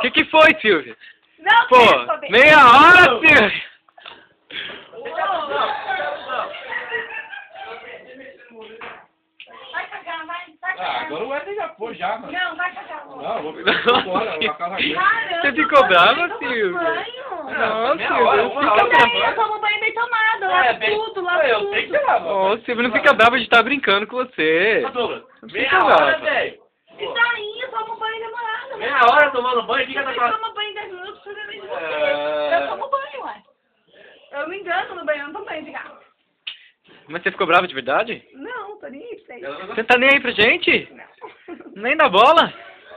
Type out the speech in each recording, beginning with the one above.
Que foi, Silvia? Não, Pô, meia hora, Silvia! Vai cagar, vai Ah, cagar. agora o Wesley já foi, já, mano. Não, vai cagar. Não, eu vou embora, eu vou casa aqui. Caramba, Você ficou brava, eu tomo Silvia? banho. Nossa, meia hora, Silvia, uma fica hora. brava. Daí eu tomo banho bem tomado, lavo tudo, lavo Eu tudo. tenho que lavar. Ô, Silvia, não fica brava de estar brincando com você. Douglas, Não meia fica hora, brava. velho. E daí eu tomo banho demorado, né? Meia hora tomando banho, fica Você naquela... toma banho em 10 minutos, você nem de você. É. Eu tomo banho, ué. Eu me engano no banho, eu não tomo banho de gato. Mas você ficou brava de verdade? Não, tô nem aí pra você. Você não tá nem aí pra gente? Não. Nem dá bola?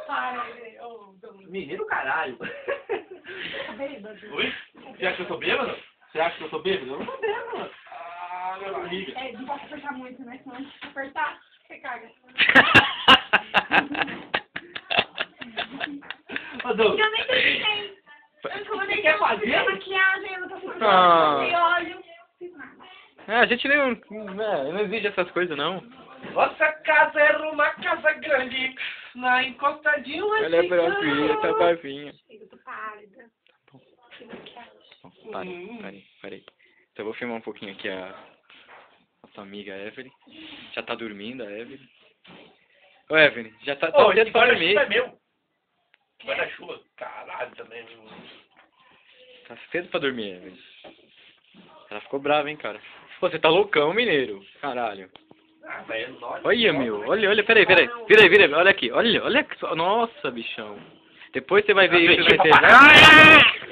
Para, ô, Menino caralho. tá bêbado. Oi? Você acha que eu sou bêbado? Você acha que eu sou bêbado? Eu não sou bêbado, mano. Ah, meu amigo. É, não pode apertar muito, né? Senão se apertar, você caga. Ô, Douglas. Eu nem terminei. Eu nem quer fazer? a maquiagem, eu não tô fazendo Ah. sem óleo. Não fiz nada. A gente não exige essas coisas, não. Nossa casa era uma casa grande, na encostadinha uma Olha pra filha, tá bavinha. Eu tô pálida. Que maquiagem. Bom, parei. Então eu vou filmar um pouquinho aqui a nossa amiga Evelyn. Já tá dormindo a Evelyn. Ô Evelyn, já tá Ô, cedo esse pra dormir. guarda-chuva é meu. Guarda-chuva, caralho também. Tá cedo pra dormir, Evelyn. Ela ficou brava, hein, cara. Pô, você tá loucão, mineiro. Caralho. Ah, velho, Olha, meu. Olha, peraí. Vira aí. Olha aqui. Olha só. Nossa, bichão. Depois você vai ver isso e vai ter...